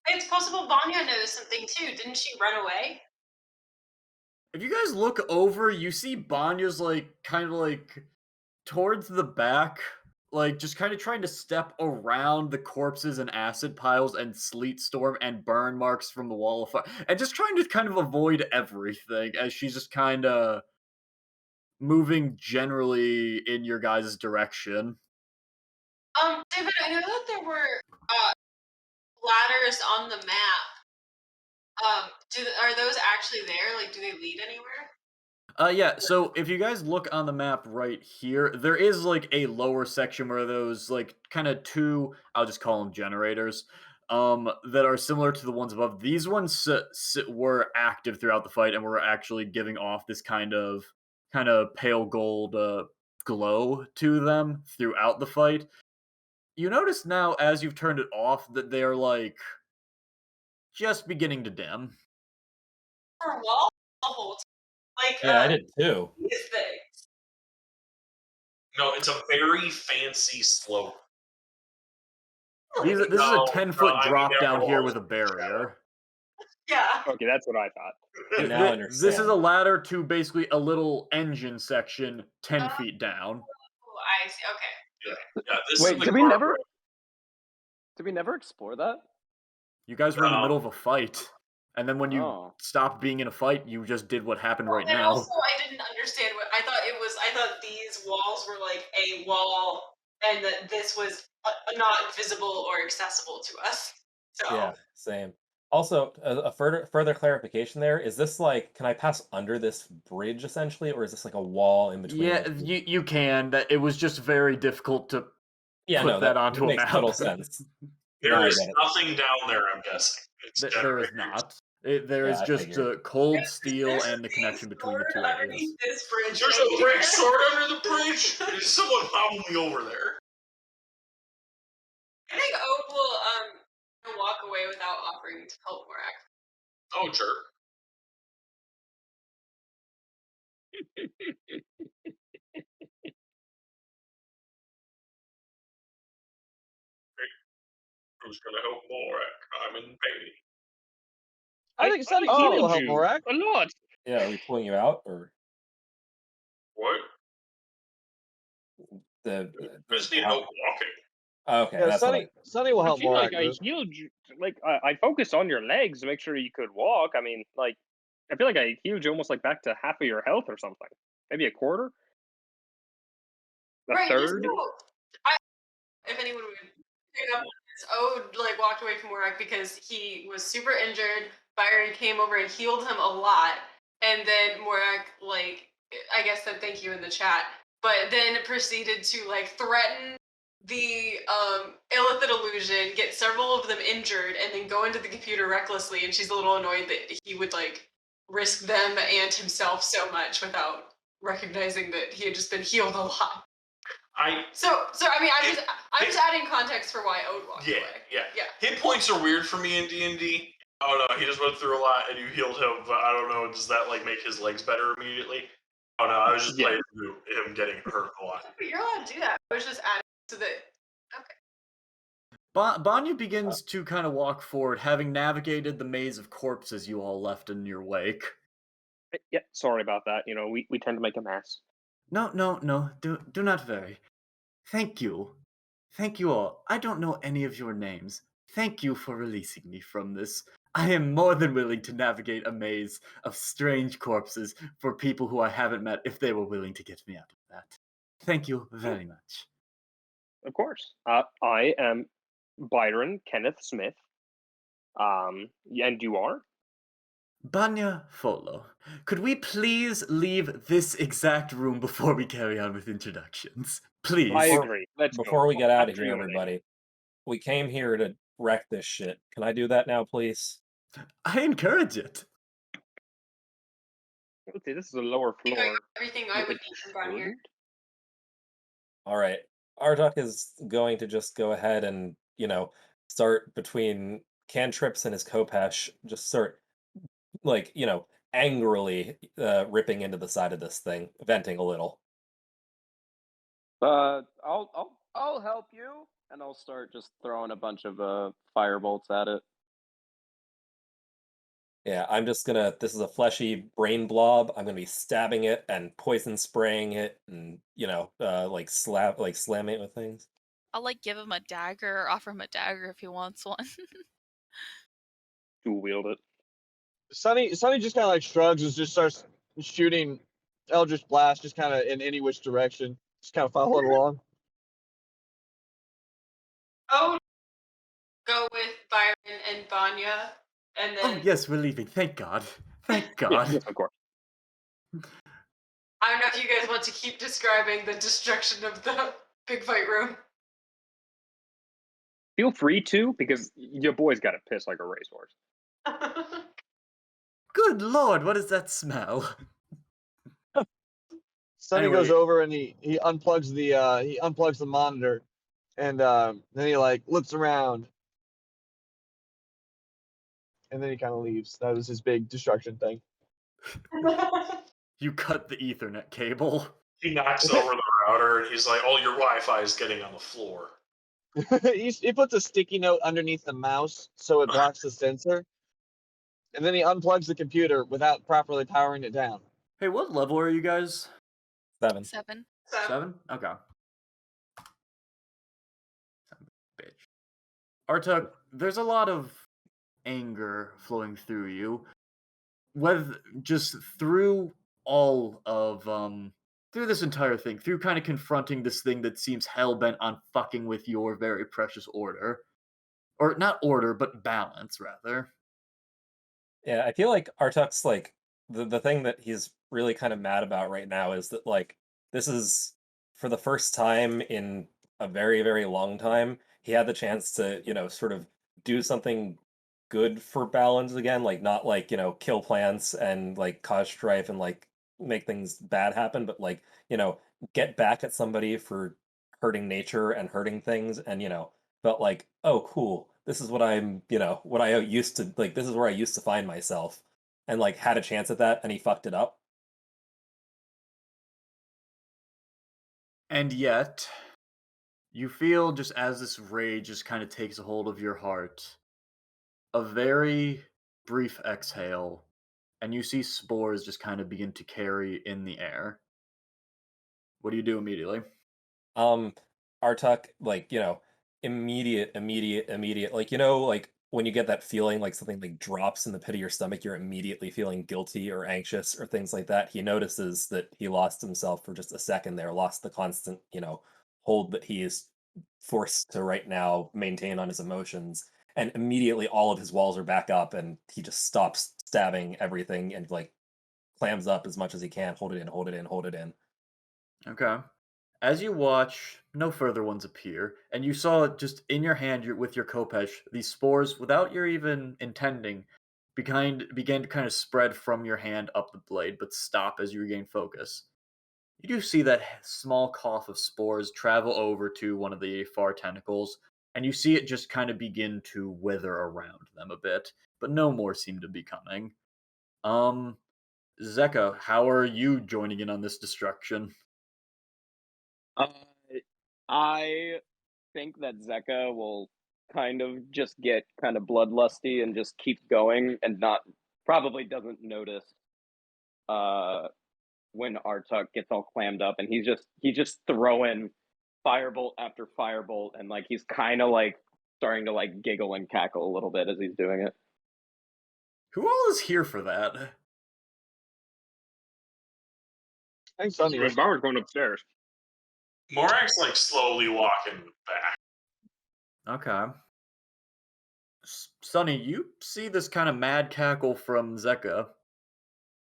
It's possible Vanya knows something too. Didn't she run away? If you guys look over, you see Banya's like kind of like towards the back, like just kind of trying to step around the corpses and acid piles and sleet storm and burn marks from the wall of fire, and just trying to kind of avoid everything as she's just kind of moving generally in your guys' direction. David, I know that there were uh, ladders on the map. Are those actually there? Like, do they lead anywhere? Yeah, so if you guys look on the map right here, there is like a lower section where those like kind of two, I'll just call them generators, that are similar to the ones above. These ones were active throughout the fight and were actually giving off this kind of pale gold glow to them throughout the fight. You notice now as you've turned it off that they are like just beginning to dim. For a wall the whole time. Like, Yeah, I did too. this thing. No, it's a very fancy slope. These, Really? this is a No, 10-foot I mean, drop down here everyone's with a barrier. Yeah. Okay, that's what I thought. I now This is understand. a ladder to basically a little engine section 10 Oh, feet down. I see. Okay. Yeah, this is Wait, the did we cargo. never explore that? You guys were in the No. middle of a fight. And then when you Oh. stopped being in a fight, you just did what happened right And now. also, I didn't understand what I thought it was. I thought these walls were like a wall, and that this was not visible or accessible to us. So, Yeah, same. Also, a further clarification there, is this like can I pass under this bridge essentially, or is this like a wall in between Yeah, the two? you can. That it was just very difficult to Yeah, put no, that that onto a makes map. total sense. There Now I is get it. nothing down there, I'm guessing. It's There is generators. not. There Yeah, is I just figured. cold steel there's and the being connection between the stored two areas. underneath this bridge. There's right a brick here. sword under the bridge. There's someone following me over there. I think Oak will walk away without offering to help Morak. Oh, sure. Who's gonna help more? I'm in pain. I think Sunny Oh. will help Morak a lot. Yeah, are we pulling you out or What? I just need how? help walking. Okay, Yeah, that's what Sunny will I help feel like Morak. I healed you. Like I focused on your legs to make sure you could walk. I mean, like I feel like I healed you almost like back to half of your health or something. Maybe a quarter, a Right. Just third. no. If anyone would pick up on this, Ode like walked away from Morak because he was super injured. Byron came over and healed him a lot, and then Morak I guess said thank you in the chat, but then proceeded to like threaten the Illithid illusion, get several of them injured, and then go into the computer recklessly. And she's a little annoyed that he would like risk them and himself so much without recognizing that he had just been healed a lot. So I mean, I'm just adding context for why Ode walked away. Yeah. Yeah. Hit points are weird for me in D&D. Oh no, he just went through a lot and you healed him, but I don't know, does that like make his legs better immediately? Oh no, I was just playing through him getting hurt a lot. But you're allowed to do that. I was just adding so that. Okay. Banya begins to kind of walk forward, having navigated the maze of corpses you all left in your wake. Yeah, sorry about that. You know, we tend to make a mess. No, do not worry. Thank you. Thank you all. I don't know any of your names. Thank you for releasing me from this. I am more than willing to navigate a maze of strange corpses for people who I haven't met if they were willing to get me out of that. Thank you very much. Of course. I am Byron Kenneth Smith. And you are? Banya Folo, could we please leave this exact room before we carry on with introductions? Please. I agree. Let's go. before we get out of here, Absolutely. everybody, we came here to wreck this shit. Can I do that now, please? I encourage it. Let's see, this is a lower I got floor. everything I would need from down here. All right. Arduk is going to just go ahead and, start between cantrips and his Kopesh, just start, angrily ripping into the side of this thing, venting a little. I'll help you, and I'll start just throwing a bunch of fire bolts at it. Yeah, I'm just gonna. This is a fleshy brain blob. I'm gonna be stabbing it and poison spraying it, and like slamming it with things. I'll like give him a dagger or offer him a dagger if he wants one. Dual wield it. Sonny just kind of like shrugs and just starts shooting Eldritch Blast, just kind of in any which direction. Just kind of follow it along. Oh, go with Byron and Vanya, and Oh then yes, we're leaving. Thank God. Thank Yeah, God. yes, of course. I don't know if you guys want to keep describing the destruction of the big fight room. Feel free to, because your boy's got to piss like a racehorse. Good Lord, what is that smell? Sonny goes Anyway. over and he unplugs the monitor, and then he like looks around, and then he kind of leaves. That was his big destruction thing. You cut the Ethernet cable. He knocks over the router and he's like, "Oh, your Wi-Fi is getting on the floor." He puts a sticky note underneath the mouse so it blocks the sensor, and then he unplugs the computer without properly powering it down. Hey, what level are you guys? 7. 7. 7? Okay. Bitch. Artuk, there's a lot of anger flowing through you. Whether just through all of through this entire thing, through kind of confronting this thing that seems hell-bent on fucking with your very precious order. Or not order, but balance, rather. Yeah, I feel like Artuk's like the thing that he's really kind of mad about right now is that like this is for the first time in a very, very long time, he had the chance to, sort of do something good for balance again, like not like, kill plants and like cause strife and like make things bad happen, but like, get back at somebody for hurting nature and hurting things and, felt like, oh, cool. This is what what I used to like. This is where I used to find myself, and like had a chance at that, and he fucked it up. And yet, you feel just as this rage just kind of takes a hold of your heart, a very brief exhale, and you see spores just kind of begin to carry in the air. What do you do immediately? Um, Artuk, like, immediate, like, like when you get that feeling like something like drops in the pit of your stomach, you're immediately feeling guilty or anxious or things like that. He notices that he lost himself for just a second there, lost the constant, hold that he is forced to right now maintain on his emotions. And immediately all of his walls are back up and he just stops stabbing everything and like clams up as much as he can, hold it in, hold it in, hold it in. Okay. As you watch, no further ones appear, and you saw just in your hand with your Kopesh, these spores, without your even intending, began to kind of spread from your hand up the blade, but stop as you regain focus. You do see that small cough of spores travel over to one of the far tentacles, and you see it just kind of begin to wither around them a bit, but no more seem to be coming. Um, Zeka, how are you joining in on this destruction? Uh, I think that Zeka will kind of just get kind of bloodlusty and just keep going and not probably doesn't notice when Artuk gets all clammed up and he's just throwing firebolt after firebolt and like he's kind of like starting to like giggle and cackle a little bit as he's doing it. Who all is here for that? I think Sonny is. Bauer's going upstairs. Morak's like slowly walking back. Okay. Sonny, you see this kind of mad cackle from Zeka.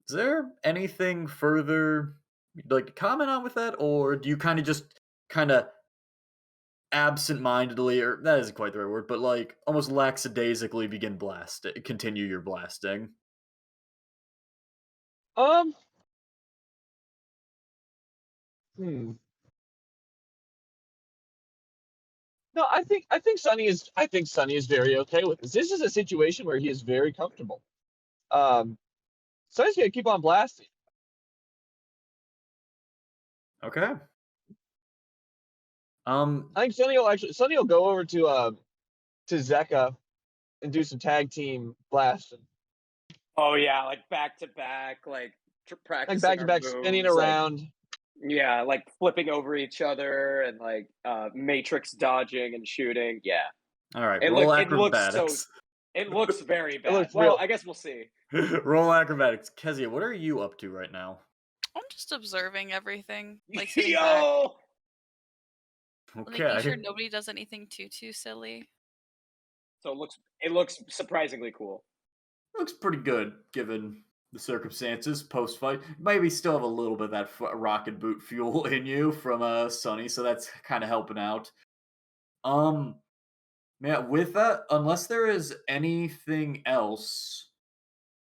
Is there anything further like to comment on with that, or do you kind of just kind of absent-mindedly, or that isn't quite the right word, but like almost lackadaisically continue your blasting? Um. Hmm. No, I think Sonny is very okay with this. This is a situation where he is very comfortable. Sonny's gonna keep on blasting. Okay. I think Sonny will go over to Zeka and do some tag team blasting. Oh yeah, like back to back, like Like practicing back to our back, spinning moves, like around. yeah, like flipping over each other and like matrix dodging and shooting. Yeah, All right, roll it looks so. acrobatics. It looks very It bad. looks Well, real. I guess we'll see. Roll acrobatics. Kezia, what are you up to right now? I'm just observing everything, like sitting back, Yo! making sure Okay. nobody does anything too silly. So it looks surprisingly cool. Looks pretty good given the circumstances post fight. Maybe still have a little bit of that rocket boot fuel in you from Sunny, so that's kind of helping out. Um, yeah, with that, unless there is anything else,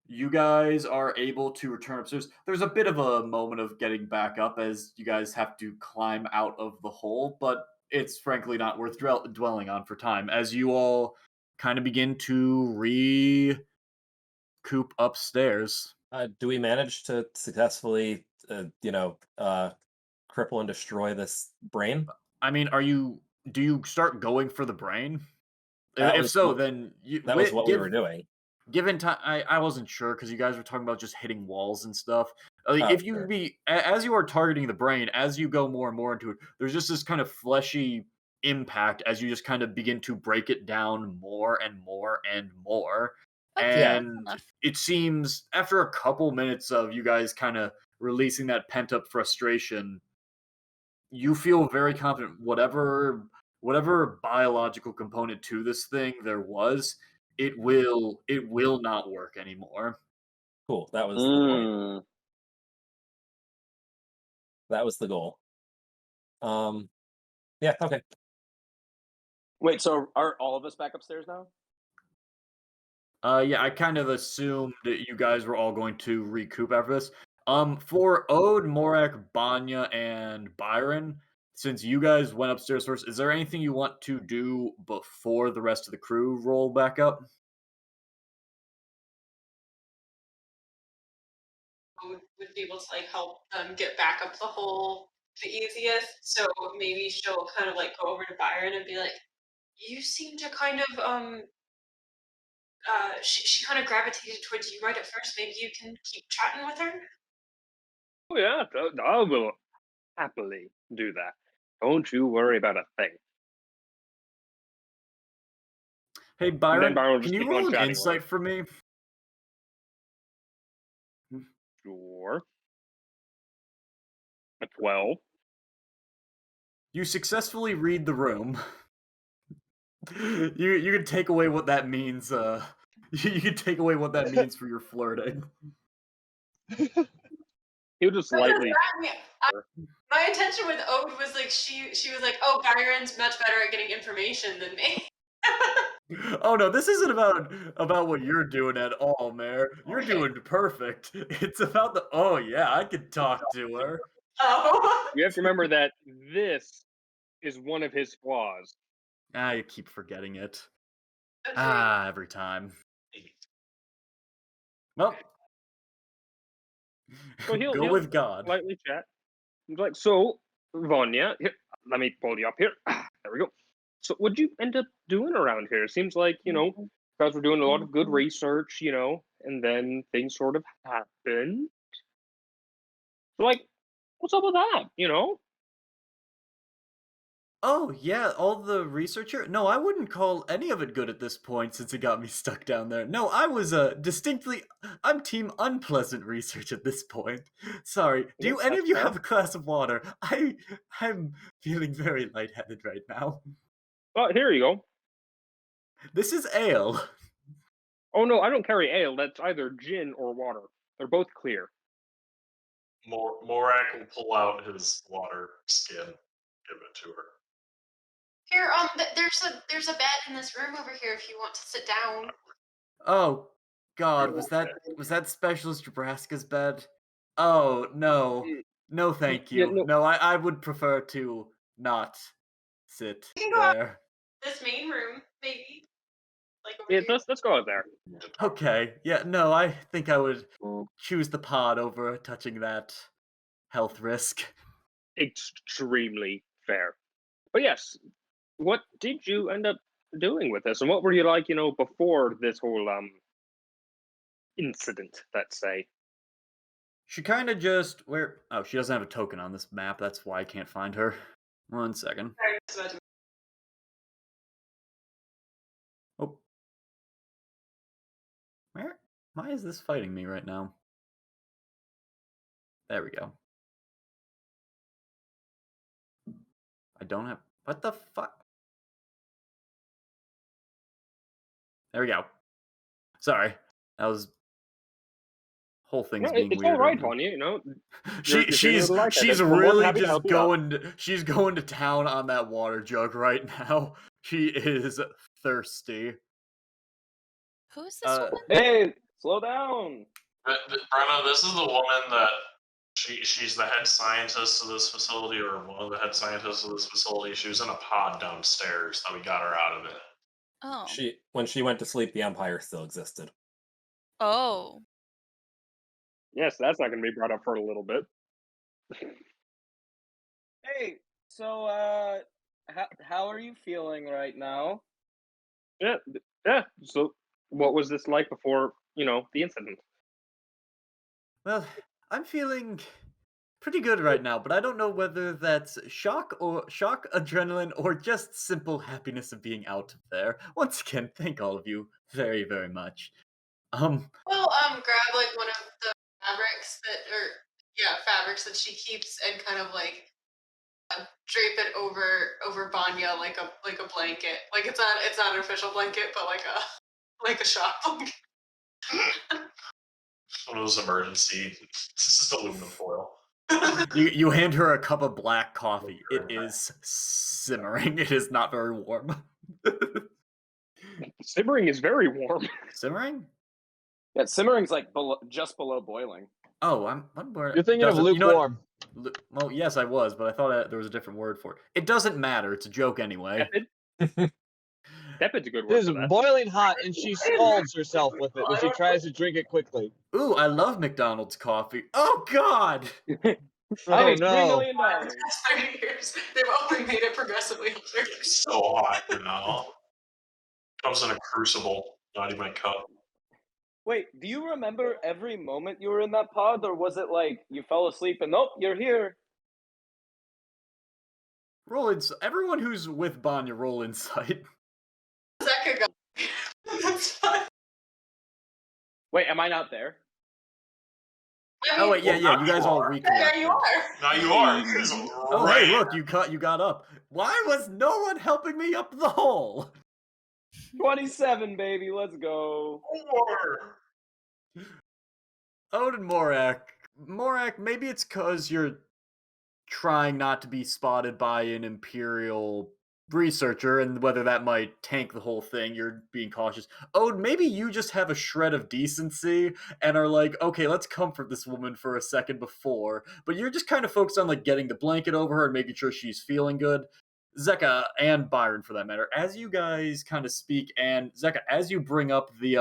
you guys are able to return upstairs. There's a bit of a moment of getting back up as you guys have to climb out of the hole, but it's frankly not worth dwelling on for time as you all kind of begin to recoup upstairs. Do we manage to successfully, cripple and destroy this brain? I mean, do you start going for the brain? That If was so, what then you that was what we were give doing. given time. I wasn't sure because you guys were talking about just hitting walls and stuff. Like, Oh, if you sure. as you are targeting the brain, as you go more and more into it, there's just this kind of fleshy impact as you just kind of begin to break it down more and more and more. Okay, Yeah. that's And enough. it seems after a couple minutes of you guys kind of releasing that pent up frustration, you feel very confident whatever biological component to this thing there was, it will not work anymore. Cool. That was the point. Mm. That was the goal. Yeah, okay. Wait, so are all of us back upstairs now? Yeah, I kind of assumed that you guys were all going to recoup after this. For Ode, Morak, Banya, and Byron, since you guys went upstairs first, is there anything you want to do before the rest of the crew roll back up? Would be able to like help them get back up the hole the easiest. So maybe she'll kind of like go over to Byron and be like, "You seem to kind of she kind of gravitated towards you right at first. Maybe you can keep chatting with her." Oh yeah, I will happily do that. Don't you worry about a thing. Hey, And then Byron, Byron will can just you keep roll on an chatting away. insight for me? Sure. A 12. You successfully read the room. You can take away what that means. You can take away what that means for your flirting. He'll just lightly. My intention with Ode was like she was like, "Oh, Byron's much better at getting information than me." Oh no, this isn't about what you're doing at all, Mayor. You're Okay. doing perfect. It's about the oh yeah, I could talk to her. Oh. You have to remember that this is one of his flaws. Ah, you keep forgetting it. Agreed. Ah, every time. Well, So he'll go with God. lightly chat. He's like, so Vanya, here, let me pull you up here. There we go. So what'd you end up doing around here? Seems like, you guys were doing a lot of good research, and then things sort of happened. So like, what's up with that? Oh yeah, all the researcher. No, I wouldn't call any of it good at this point since it got me stuck down there. No, I was distinctly. I'm team unpleasant research at this point. Sorry. Do Yes, any that's of you fair. have a glass of water? I'm feeling very lightheaded right now. Oh, here you go. This is ale. Oh no, I don't carry ale. That's either gin or water. They're both clear. Morak will pull out his water skin, give it to her. Here, there's a bed in this room over here if you want to sit down. Oh God, was that Specialist Nebraska's bed? Oh no, no, thank Yeah, you. no, No, I would prefer to not sit You can go out there. this main room, maybe. Like over yeah, here. let's go out there. Okay, yeah, no, I think I would Mm. choose the pod over touching that health risk. Extremely fair. But yes, what did you end up doing with this, and what were you like, before this whole incident, let's say. She kind of just where? Oh, she doesn't have a token on this map. That's why I can't find her. 1 second. Oh, where? Why is this fighting me right now? There we go. I don't have. What the fuck? There we go. Sorry, that was whole thing's being It's all weird right, right now. Vanya. She you're feeling she's like that. she's I'm more than really happy to just help you out. she's going to town on that water jug right now. She is thirsty. Who's this woman? Hey, slow down. Brenna, this is the woman that she's the head scientist of this facility, or one of the head scientists of this facility. She was in a pod downstairs that we got her out of it. Oh. When she went to sleep, the Empire still existed. Oh. Yes, that's not going to be brought up for a little bit. Hey, so how are you feeling right now? Yeah. So, what was this like before, the incident? Well, I'm feeling pretty good right now, but I don't know whether that's shock, adrenaline, or just simple happiness of being out of there. Once again, thank all of you very, very much. Well, grab like one of the fabrics that she keeps and kind of like drape it over Vanya like a blanket. Like it's not an official blanket, but like a shock blanket. One of those emergency. This is aluminum foil. You hand her a cup of black coffee. It is simmering. It is not very warm. Simmering is very warm. Simmering? Yeah, simmering's like just below boiling. Oh, I'm more. You're thinking of lukewarm. Well, yes, I was, but I thought there was a different word for it. It doesn't matter. It's a joke anyway. Tepid's a good It word is for that. boiling hot, and she scalds herself with it when she tries to drink it quickly. Ooh, I love McDonald's coffee. Oh God! I need $3 no. million. Past 30 years, they've only made it progressively harder. It's so hot now. Comes in a crucible, not even a cup. Wait, do you remember every moment you were in that pod, or was it like you fell asleep and nope, you're here? Roll ins. Everyone who's with Banya, roll insight. Zeka got That's fine. Wait, am I not there? Oh wait, yeah. You guys all reconnect. Yeah, you are. Now you are. Oh hey, look, you got up. Why was no one helping me up the hole? 27, baby, let's go. Odin Morak, maybe it's cause you're trying not to be spotted by an Imperial researcher, and whether that might tank the whole thing, you're being cautious. Odin, maybe you just have a shred of decency and are like, okay, let's comfort this woman for a second before, but you're just kind of focused on like getting the blanket over her and making sure she's feeling good. Zeka and Byron, for that matter, as you guys kind of speak, and Zeka, as you bring up the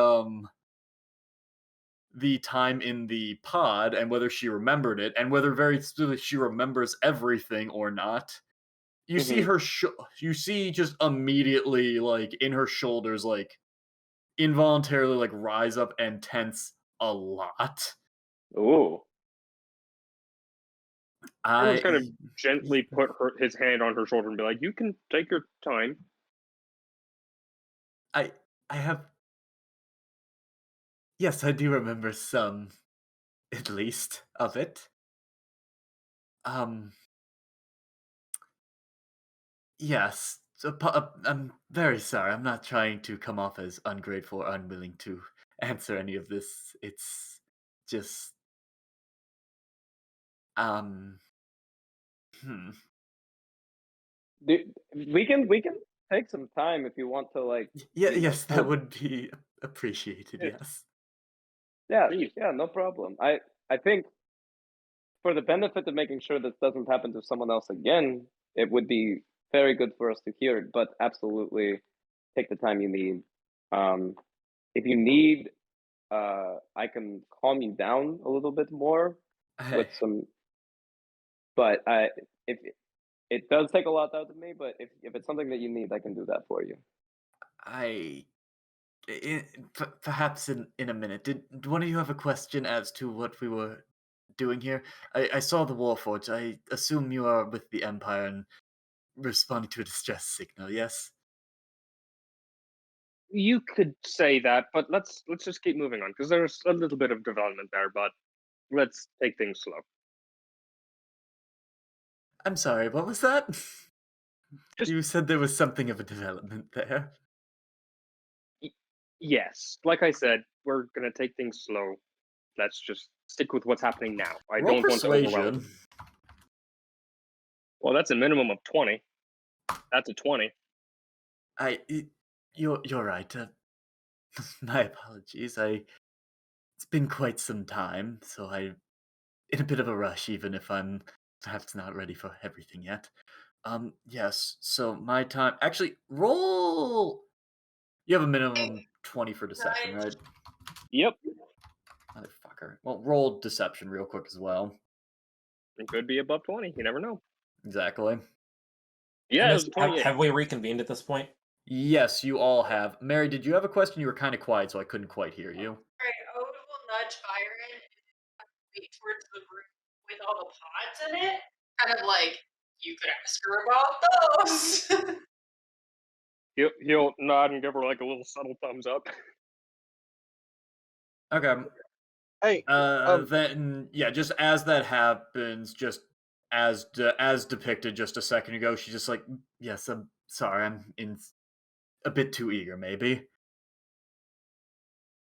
time in the pod and whether she remembered it and whether very specifically she remembers everything or not, you see her you see just immediately like in her shoulders like involuntarily like rise up and tense a lot. Ooh. I was kind of gently put his hand on her shoulder and be like, "You can take your time." I have. Yes, I do remember some, at least, of it. Yes. So, I'm very sorry. I'm not trying to come off as ungrateful or unwilling to answer any of this. It's just. Hmm. We can take some time if you want to, like. Yeah, yes, that would be appreciated. Yes. Yeah, no problem. I think for the benefit of making sure this doesn't happen to someone else again, it would be very good for us to hear it. But absolutely, take the time you need. If you need, I can calm you down a little bit more with some. But if it does take a lot out of me, but if it's something that you need, I can do that for you. Perhaps in a minute. Did one of you have a question as to what we were doing here? I saw the Warforged. I assume you are with the Empire and responding to a distress signal, yes? You could say that, but let's just keep moving on because there's a little bit of development there, but let's take things slow. I'm sorry, what was that? Just You said there was something of a development there. yes, like I said, we're gonna take things slow. Let's just stick with what's happening now. I Roll don't want to overwhelm. persuasion. Well, that's a minimum of 20. That's a 20. You're right. My apologies. It's been quite some time, so I in a bit of a rush, even if I'm perhaps not ready for everything yet. Yes. So my time. Actually, roll. You have a minimum 20 for deception, Nine. right? Yep, Motherfucker. Well, roll deception real quick as well. it could be above 20. You never know. Exactly. Yeah, it was Have, 28. have we reconvened at this point? Yes, you all have. Mary, did you have a question? You were kind of quiet, so I couldn't quite hear you. Alright, Ode will nudge Byron and wait towards the room with all the pods in it. Kind of like, you could ask her about those. He'll nod and give her like a little subtle thumbs up. Okay. Hey, Then yeah, just as that happens, just as depicted just a second ago, she's just like, "Yes, I'm sorry, I'm in a bit too eager, maybe."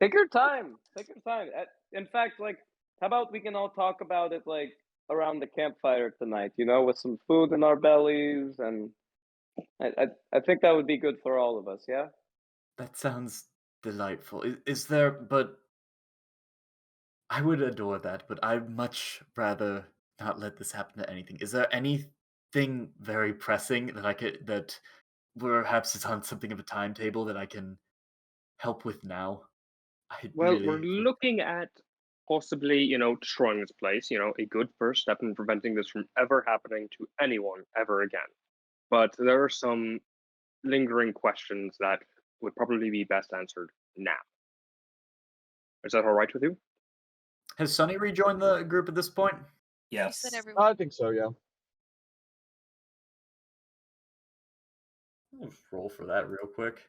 Take your time. Take your time. In fact, like, how about we can all talk about it like around the campfire tonight? You know, with some food in our bellies, and I think that would be good for all of us. Yeah. That sounds delightful. Is there? But I would adore that. But I'd much rather not let this happen to anything. Is there anything very pressing that I could that perhaps is on something of a timetable that I can help with now? I Well, we're really would. looking at possibly, destroying this place, a good first step in preventing this from ever happening to anyone ever again. But there are some lingering questions that would probably be best answered now. Is that all right with you? Has Sunny rejoined the group at this point? You Yes. said everyone. I think so. Yeah. I'll just roll for that real quick.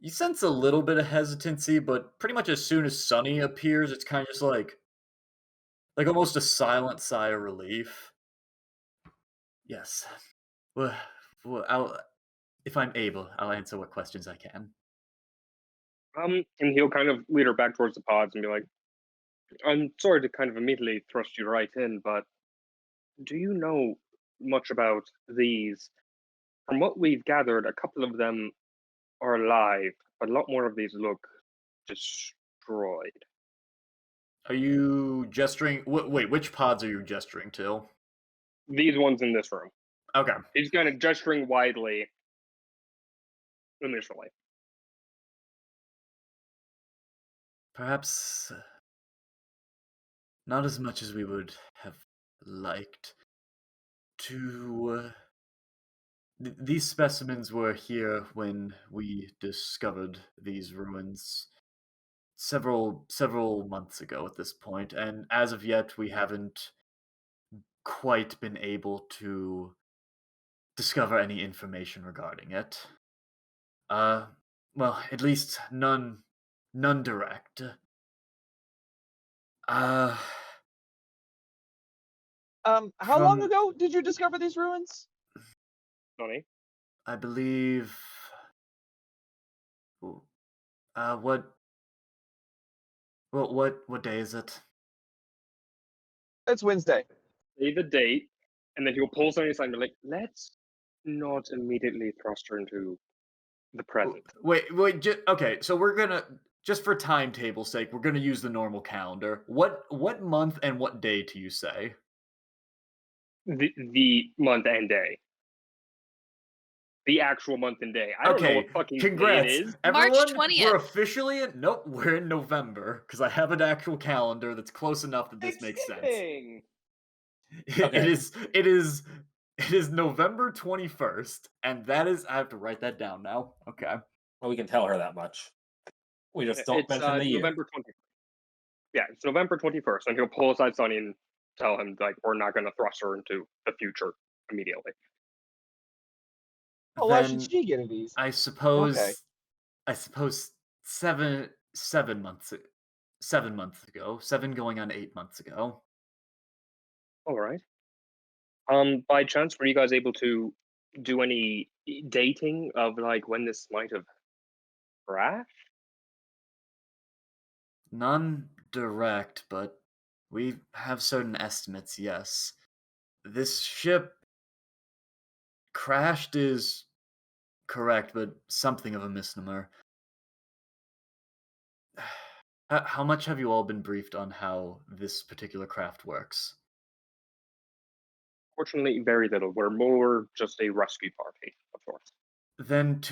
You sense a little bit of hesitancy, but pretty much as soon as Sunny appears, it's kind of just like almost a silent sigh of relief. Yes. Well, if I'm able, I'll answer what questions I can. And he'll kind of lead her back towards the pods and be like, I'm sorry to kind of immediately thrust you right in, but do you know much about these? From what we've gathered, a couple of them are alive, but a lot more of these look destroyed. Are you gesturing? Wait, which pods are you gesturing to? These ones in this room. Okay. He's kind of gesturing widely initially. Perhaps not as much as we would have liked. These specimens were here when we discovered these ruins several months ago at this point, and as of yet we haven't quite been able to discover any information regarding it. Uh, well, at least none direct. Uh, How long from ago did you discover these ruins? Sonny? I believe. What? What day is it? It's Wednesday. Say the date, and then he'll pull something aside and be like, let's not immediately thrust her into the present. Wait. Okay, so we're gonna just for timetable sake, we're gonna use the normal calendar. What month and what day do you say? The month and day. The actual month and day. I don't know Okay, what fucking congrats, day it is. March everyone. 20th. We're officially nope. We're in November because I have an actual calendar that's close enough that this makes sense. Thanksgiving. Okay. It is November 21st, and that is I have to write that down now. Okay. Well, we can tell her that much. We just don't It's mention the year. November 20th. Yeah, it's November 21st, and he'll pull aside Sonny and tell him like we're not going to thrust her into the future immediately. Oh, why should Then she get it easy? I Okay. suppose 7 months 7 months ago, 7 going on 8 months ago. All right. By chance, were you guys able to do any dating of like when this might have crashed? None direct, but we have certain estimates, yes. This ship crashed is correct, but something of a misnomer. How much have you all been briefed on how this particular craft works? Fortunately, very little. We're more just a rescue party, of course. Then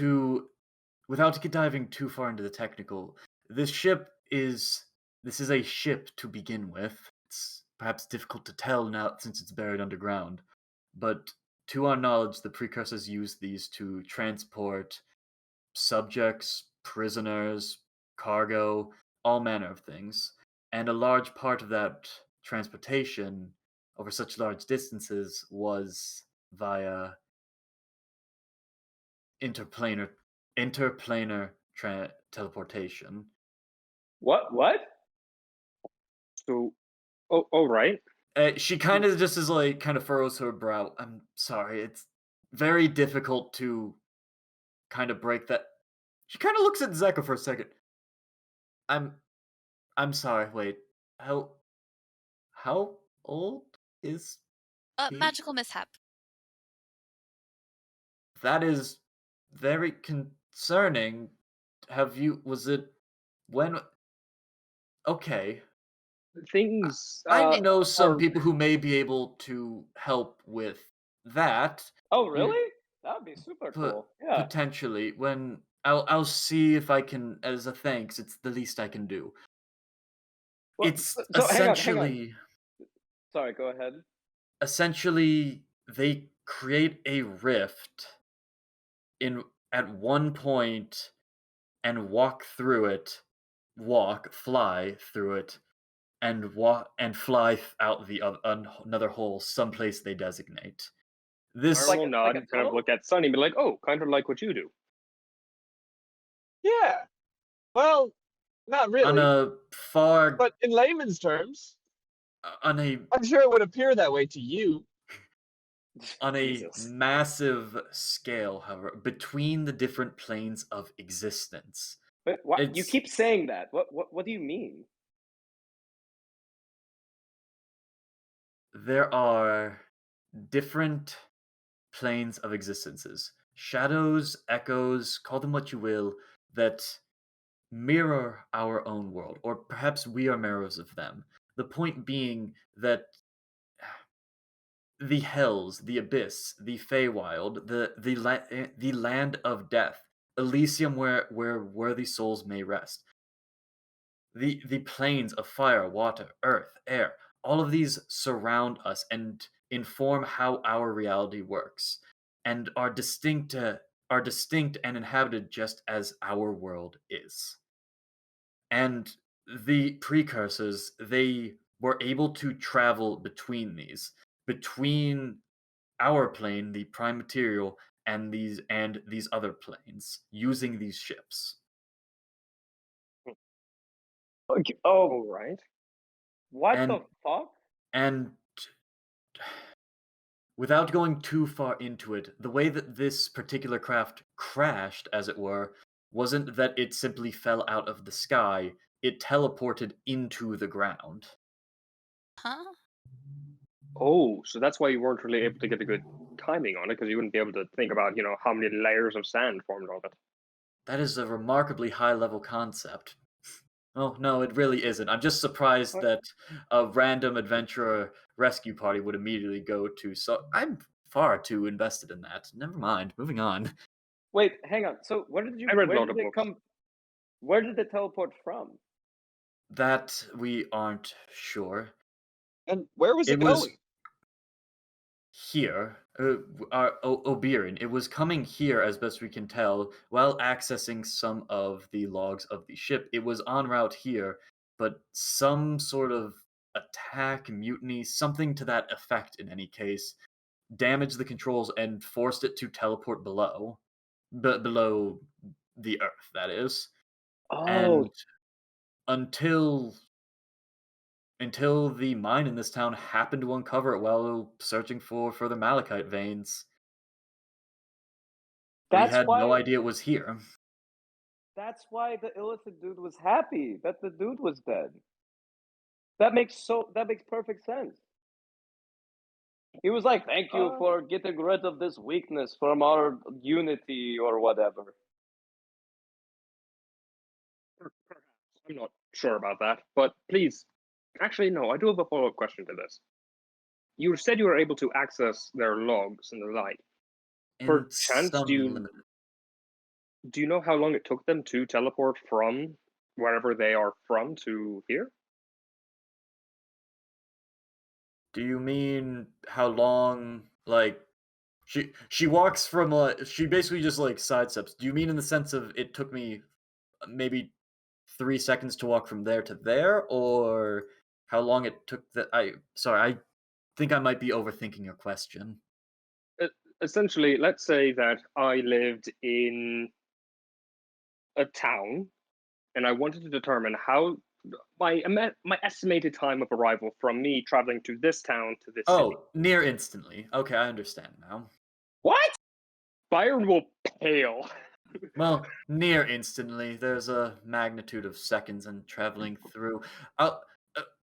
without diving too far into the technical, this is a ship to begin with. It's perhaps difficult to tell now since it's buried underground, but to our knowledge, the precursors used these to transport subjects, prisoners, cargo, all manner of things. And a large part of that transportation over such large distances was via interplanar teleportation. What? So, all right. She kind of just is like kind of furrows her brow. I'm sorry, it's very difficult to kind of break that. She kind of looks at Zeka for a second. I'm sorry. Wait, how old is he? Magical mishap. That is very concerning. Was it when? Okay. Things I know some are people who may be able to help with that. Oh, You- really? That would be super cool. Yeah. Potentially. When I'll see if I can, as a thanks, it's the least I can do. Well, It's so hang on. essentially Sorry, go ahead. they create a rift in at one point and fly through it, and fly out the another hole someplace they designate. This I will nod like a and kind of tunnel? look at Sonny and be like, "Oh, kind of like what you do." Yeah. Well, not on really. a far But in layman's terms, on a I'm sure it would appear that way to you. on a Jesus. massive scale, however, between the different planes of existence. But what? You It's keep saying that. What do you mean? there are different planes of existences, shadows, echoes, call them what you will, that mirror our own world, or perhaps we are mirrors of them. The point being that the hells, the abyss, the Feywild, the land of death, Elysium, where worthy souls may rest, the planes of fire, water, earth, air, all of these surround us and inform how our reality works, and are distinct and inhabited just as our world is. And the precursors, they were able to travel between our plane, the prime material, and these other planes using these ships. Okay, All oh, right. what And the fuck? and without going too far into it, the way that this particular craft crashed, as it were, wasn't that it simply fell out of the sky, it teleported into the ground. Huh? Oh, so that's why you weren't really able to get a good timing on it because you wouldn't be able to think about, how many layers of sand formed on it. That is a remarkably high level concept. Oh, no, it really isn't. I'm just surprised What? that a random adventurer rescue party would immediately go to. So I'm far too invested in that. Never mind. Moving on. Wait, hang on. So I read a where lot did of it books. come? Where did it teleport from? That we aren't sure. And where was it It was going? here. Oberon. It was coming here, as best we can tell, while accessing some of the logs of the ship. It was en route here, but some sort of attack, mutiny, something to that effect in any case, damaged the controls and forced it to teleport below the Earth, that is. Oh, And until the mine in this town happened to uncover it while searching for further malachite veins. We that's had no why. idea it was here. That's why the illicit dude was happy that the dude was dead. That makes perfect sense. He was like, "Thank you for getting rid of this weakness from our unity or whatever." Perhaps. I'm not sure about that, but please, actually, no, I do have a follow-up question to this. You said you were able to access their logs and the like. In Perchance, some limited. do you know how long it took them to teleport from wherever they are from to here? Do you mean how long? Like she walks from she basically just like sidesteps. Do you mean in the sense of it took me maybe 3 seconds to walk from there to there, or how long it took that? I think I might be overthinking your question. Essentially, let's say that I lived in a town and I wanted to determine how my estimated time of arrival from me traveling to this town to this city. Oh, near instantly. Okay, I understand now. What? Byron will pale. Well, near instantly. There's a magnitude of seconds and traveling through. Uh,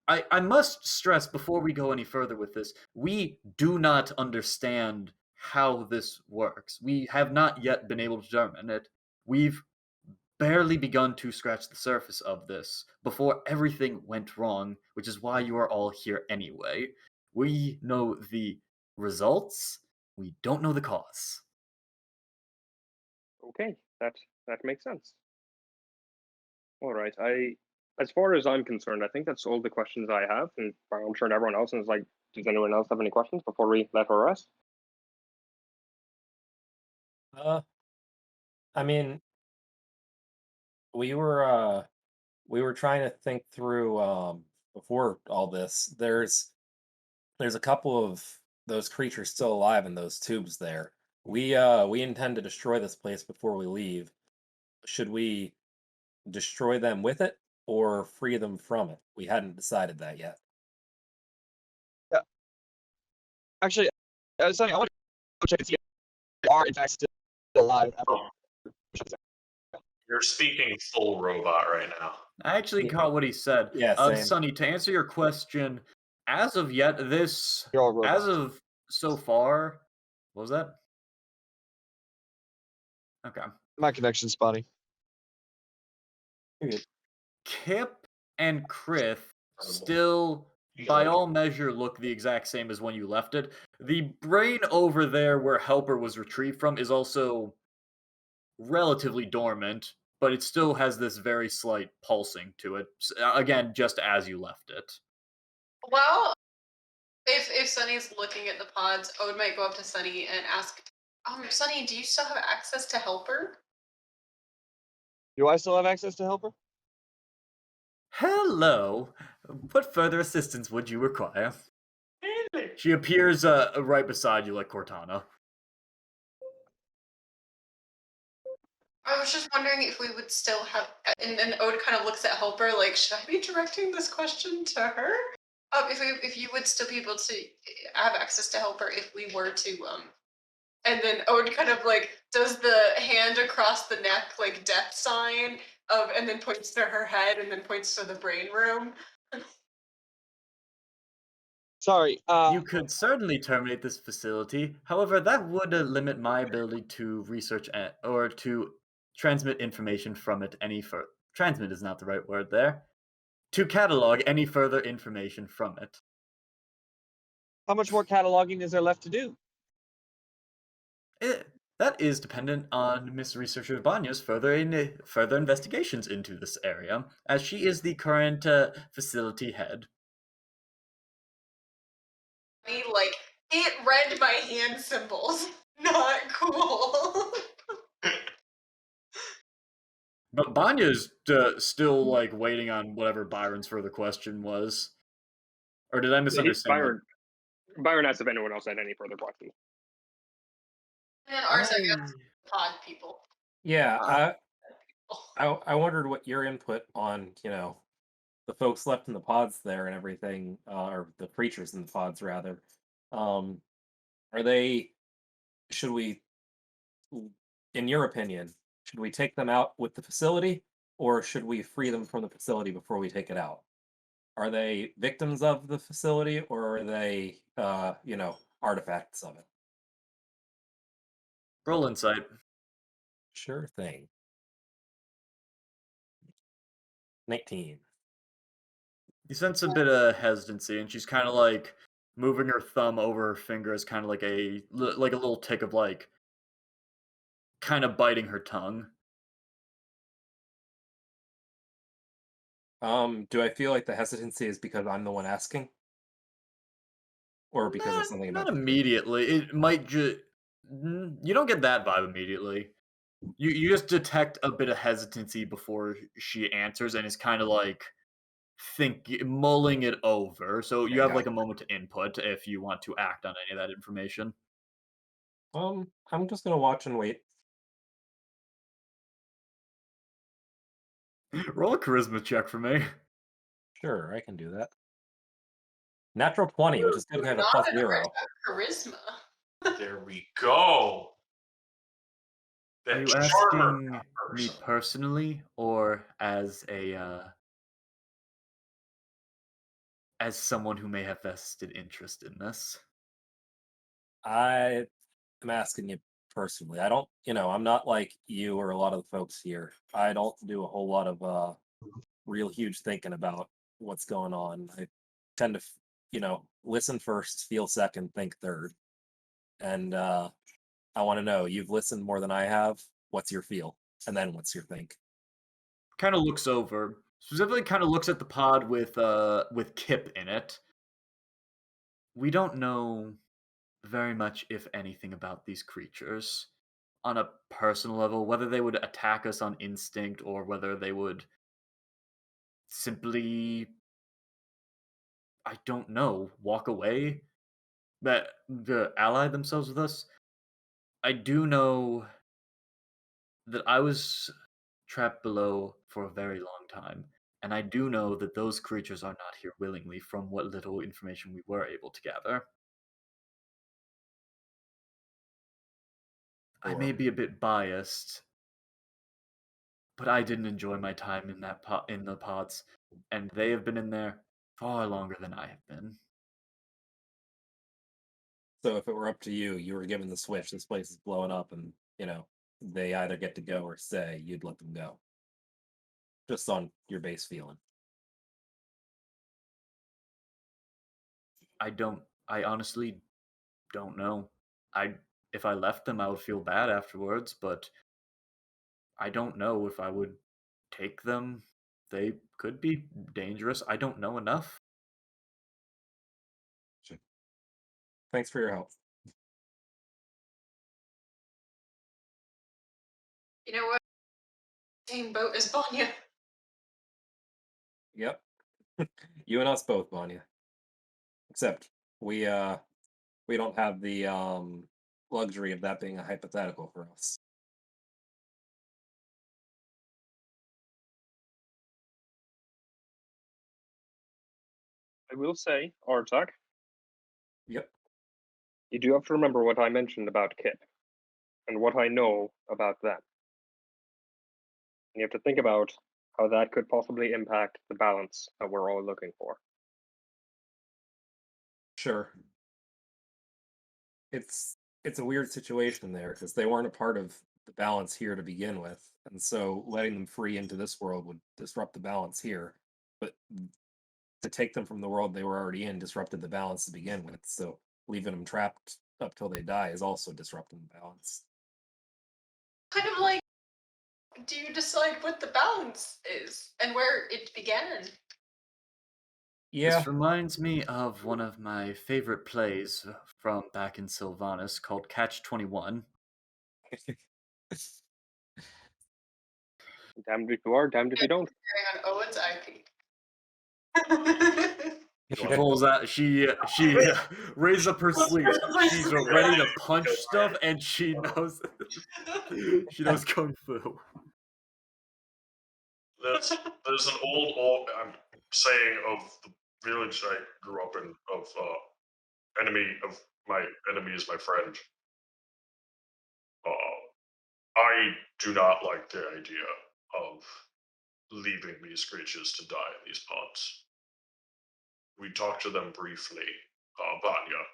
I must stress before we go any further with this, we do not understand how this works. We have not yet been able to determine it. We've barely begun to scratch the surface of this before everything went wrong, which is why you are all here anyway. We know the results, we don't know the cause. Okay, that makes sense. All right, as far as I'm concerned, I think that's all the questions I have, and I'm sure everyone else is like, does anyone else have any questions before we let her rest? I mean, we were trying to think through before all this. There's a couple of those creatures still alive in those tubes there. We intend to destroy this place before we leave. Should we destroy them with it or free them from it? We hadn't decided that yet. Actually, Sonny, I want to go check and see if they are in fact still alive. Oh, you're speaking full robot right now. I actually Yeah. caught what he said. Yeah, same. Sonny, to answer your question, as of yet, You're all robots. as of so far, what was that? Okay. My connection's spotty. You're good. Kip and Krith still, by all measure, look the exact same as when you left it. The brain over there where Helper was retrieved from is also relatively dormant, but it still has this very slight pulsing to it. Again, just as you left it. Well, if Sunny's looking at the pods, Ode might go up to Sunny and ask, Sunny, do you still have access to Helper? Do I still have access to Helper? Hello. What further assistance would you require? She appears right beside you like Cortana. I was just wondering if we would still have, and then Ode kind of looks at Helper like, should I be directing this question to her? If you would still be able to have access to Helper if we were to, and then Ode kind of like does the hand across the neck like death sign of, and then points to her head and then points to the brain room. Sorry. You could certainly terminate this facility. However, that would limit my ability to research or to transmit information from it any further. Transmit is not the right word there. To catalog any further information from it. How much more cataloging is there left to do? That is dependent on Miss Researcher Banya's further investigations into this area, as she is the current facility head. He like It read my hand symbols. Not cool. But Banya's still like waiting on whatever Byron's further question was. Or did I misunderstand? Byron asked if anyone else had any further questions. And then ours, I guess, pod people. Yeah, I wondered what your input on, the folks left in the pods there and everything, or the creatures in the pods rather. Are they? Should we, in your opinion, should we take them out with the facility, or should we free them from the facility before we take it out? Are they victims of the facility, or are they, artifacts of it? Roll insight. Sure thing. 19. You sense a bit of hesitancy, and she's kind of like moving her thumb over her fingers, kind of like a little tick of like kind of biting her tongue. Do I feel like the hesitancy is because I'm the one asking? Or because of something Not about immediately. It might just you don't get that vibe immediately. You just detect a bit of hesitancy before she answers, and it's kind of like mulling it over. So you have like a moment to input if you want to act on any of that information. I'm just gonna watch and wait. Roll a charisma check for me. Sure, I can do that. Natural 20, which is good to have a Not plus an 0. charisma. There we go. Are That you charmer asking me person. personally, or as as someone who may have vested interest in this? I am asking you personally. I don't, I'm not like you or a lot of the folks here. I don't do a whole lot of real huge thinking about what's going on. I tend to, listen first, feel second, think third. And I want to know, you've listened more than I have. What's your feel? And then what's your think? Kind of looks over, specifically kind of looks at the pod with Kip in it. We don't know very much, if anything, about these creatures on a personal level, whether they would attack us on instinct or whether they would simply, I don't know, walk away, that the ally themselves with us. I do know that I was trapped below for a very long time, and I do know that those creatures are not here willingly from what little information we were able to gather. I may Or be a bit biased, but I didn't enjoy my time in in the pods, and they have been in there far longer than I have been. so if it were up to you, you were given the switch, this place is blowing up, and they either get to go or stay, you'd let them go. Just on your base feeling. I honestly don't know. I If I left them, I would feel bad afterwards, but I don't know if I would take them. They could be dangerous. I don't know enough. Thanks for your help. You know what? Same boat as Vanya. Yep. You and us both, Vanya. Except we don't have the luxury of that being a hypothetical for us. I will say, Artak, Yep. you do have to remember what I mentioned about Kip and what I know about them. And you have to think about how that could possibly impact the balance that we're all looking for. Sure. It's a weird situation there because they weren't a part of the balance here to begin with, and so letting them free into this world would disrupt the balance here. But to take them from the world they were already in disrupted the balance to begin with. So leaving them trapped up till they die is also disrupting the balance. Kind of like, do you decide what the balance is and where it began? Yeah. This reminds me of one of my favorite plays from back in Sylvanas called Catch 21. Damned if you are, damned if you don't. Carrying on Owen's IP. She pulls out. She raises up her sleeves. She's ready to punch stuff, and she knows she knows kung fu. There's an old I'm saying of the village I grew up in of my enemy is my friend. I do not like the idea of leaving these creatures to die in these ponds. We talked to them briefly. Vanya,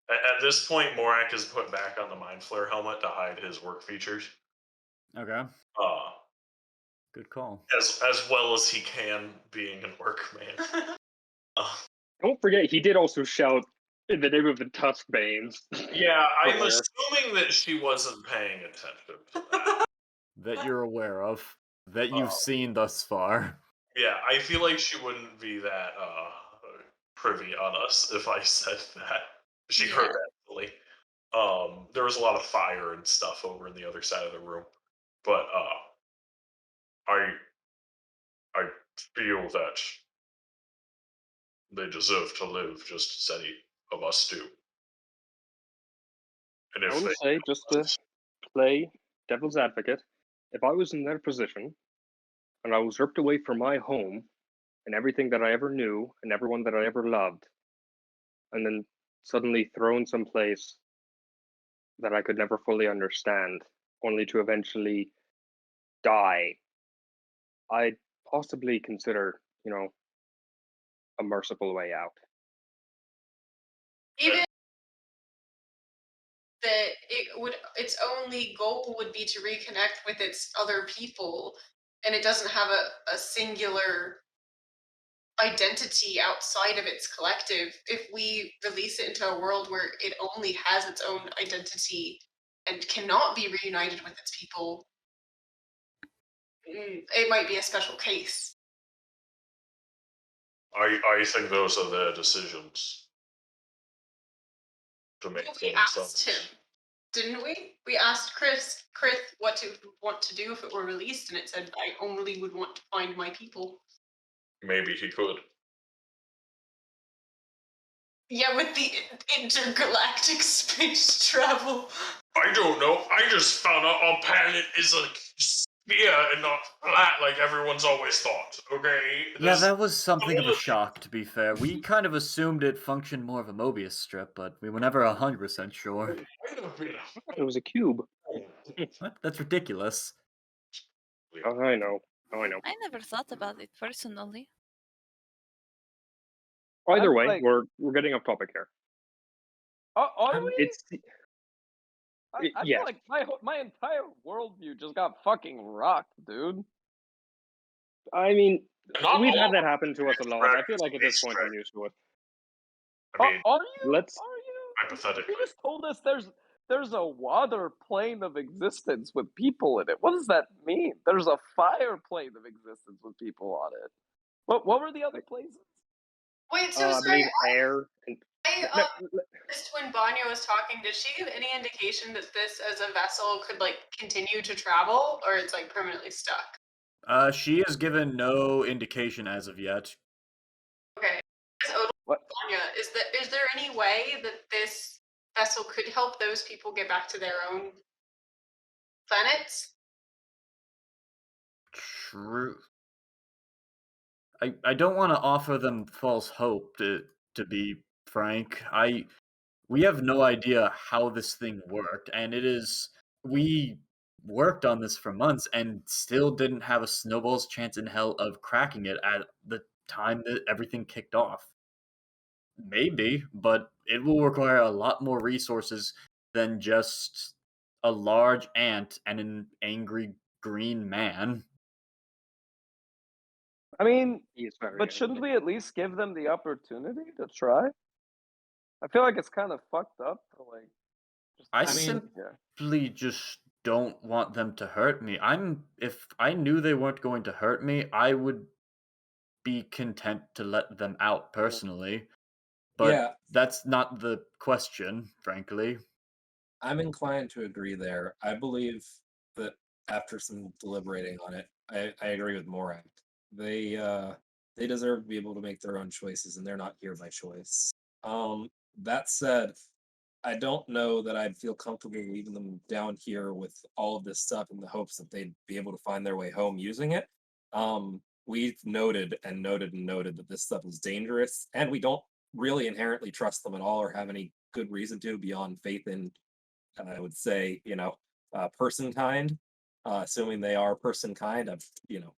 at this point, Morak is put back on the Mind Flare helmet to hide his work features. Okay, Uh, good call. as well as he can, being a workman. Don't forget, he did also shout in the name of the Tuskbanes. Yeah, I'm Somewhere. assuming that she wasn't paying attention to that. That you're aware of, that you've seen thus far. Yeah, I feel like she wouldn't be that privy on us if I said that. She heard that fully. There was a lot of fire and stuff over in the other side of the room, but I feel that they deserve to live just as any of us do. And I if want they to say, just to play devil's advocate, if I was in their position and I was ripped away from my home and everything that I ever knew and everyone that I ever loved, and then suddenly thrown someplace that I could never fully understand, only to eventually die, I'd possibly consider, a merciful way out. Even that its only goal would be to reconnect with its other people, and it doesn't have a singular identity outside of its collective. If we release it into a world where it only has its own identity and cannot be reunited with its people, it might be a special case. I think those are their decisions to make We for asked themselves. him, didn't we? We asked Chris what to want to do if it were released, and it said, I only would want to find my people. Maybe he could. Yeah, with the intergalactic space travel. I don't know. I just found out our planet is a sphere and not flat like everyone's always thought. Okay. Yeah, that was something of a shock, to be fair. We kind of assumed it functioned more of a Mobius strip, but we were never 100% sure. It was a cube. What? That's ridiculous. Oh, I know. I never thought about it personally. Either I'm way, like- we're getting off topic here. Are we? It's I yeah. feel like my entire worldview just got fucking rocked, dude. I mean, Not we've all had of that them. happen to us a lot. I feel like at this point I'm used to it. I mean, Are you? let's- Are you? hypothetically. You just told us there's a water plane of existence with people in it. What does that mean? There's a fire plane of existence with people on it. What were the other places? Wait, so I sorry, believe air. And, just when Banya was talking, did she give any indication that this as a vessel could continue to travel, or it's permanently stuck? She has given no indication as of yet. Okay. So, What? Banya, is there any way that this vessel could help those people get back to their own planets? True. I don't want to offer them false hope, to be frank. We have no idea how this thing worked, and we worked on this for months and still didn't have a snowball's chance in hell of cracking it at the time that everything kicked off. Maybe, but it will require a lot more resources than just a large ant and an angry green man. I mean, He's very but shouldn't we at least give them the opportunity to try? I feel like it's kind of fucked up to just I yeah. simply just don't want them to hurt me. If I knew they weren't going to hurt me, I would be content to let them out personally, but Yeah, that's not the question, frankly. I'm inclined to agree there. I believe that after some deliberating on it, I agree with Morak. They deserve to be able to make their own choices, and they're not here by choice. That said, I don't know that I'd feel comfortable leaving them down here with all of this stuff in the hopes that they'd be able to find their way home using it. We've noted and noted and noted that this stuff is dangerous, and we don't really inherently trust them at all or have any good reason to beyond faith in, I would say, person kind. Assuming they are person kind,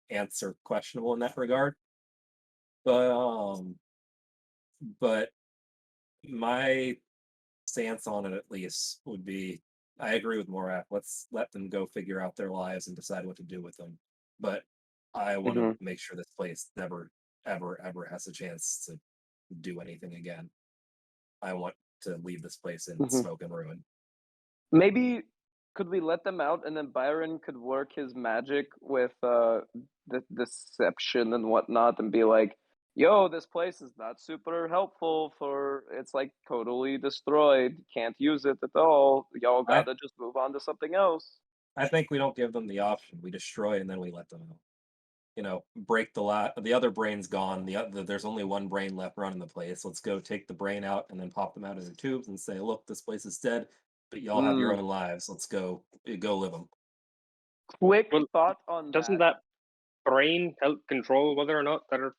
ants are questionable in that regard. But but my stance on it at least would be I agree with Morak. Let's let them go figure out their lives and decide what to do with them. But I want to Hmm. make sure this place never, ever, ever has a chance to do anything again. I want to leave this place in Hmm. smoke and ruin. Maybe could we let them out and then Byron could work his magic with the deception and whatnot and be like, "Yo, this place is not super helpful for it's like totally destroyed. Can't use it at all. Y'all I gotta just move on to something else." I think we don't give them the option. We destroy and then we let them out. Break the other brain's gone. There's only one brain left running the place. Let's go take the brain out and then pop them out of the tubes and say, look, this place is dead, but y'all have your Mm. own lives. Let's go live them. Quick Well, thought on doesn't that. that brain help control whether or not they're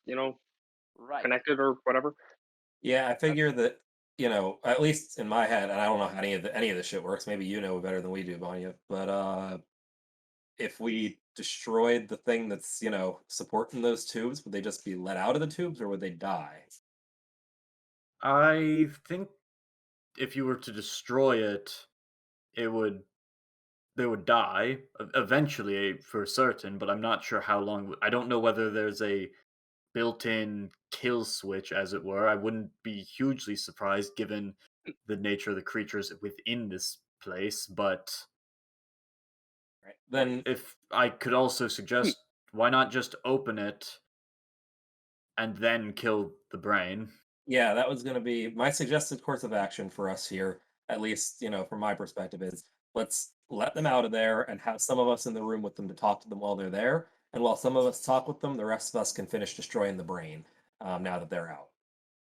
Right. connected or whatever? Yeah, I figure that at least in my head, and I don't know how any of this shit works. Maybe you know better than we do, Vanya. But if we destroyed the thing that's supporting those tubes, would they just be let out of the tubes or would they die? I think if you were to destroy it, it would they would die eventually for certain, but I'm not sure how long. I don't know whether there's a built-in kill switch, as it were. I wouldn't be hugely surprised given the nature of the creatures within this place, but Right. Then if I could also Hmm. suggest, why not just open it and then kill the brain? yeah, that was going to be my suggested course of action for us here, at least, from my perspective, is let's let them out of there and have some of us in the room with them to talk to them while they're there. And while some of us talk with them, the rest of us can finish destroying the brain now that they're out.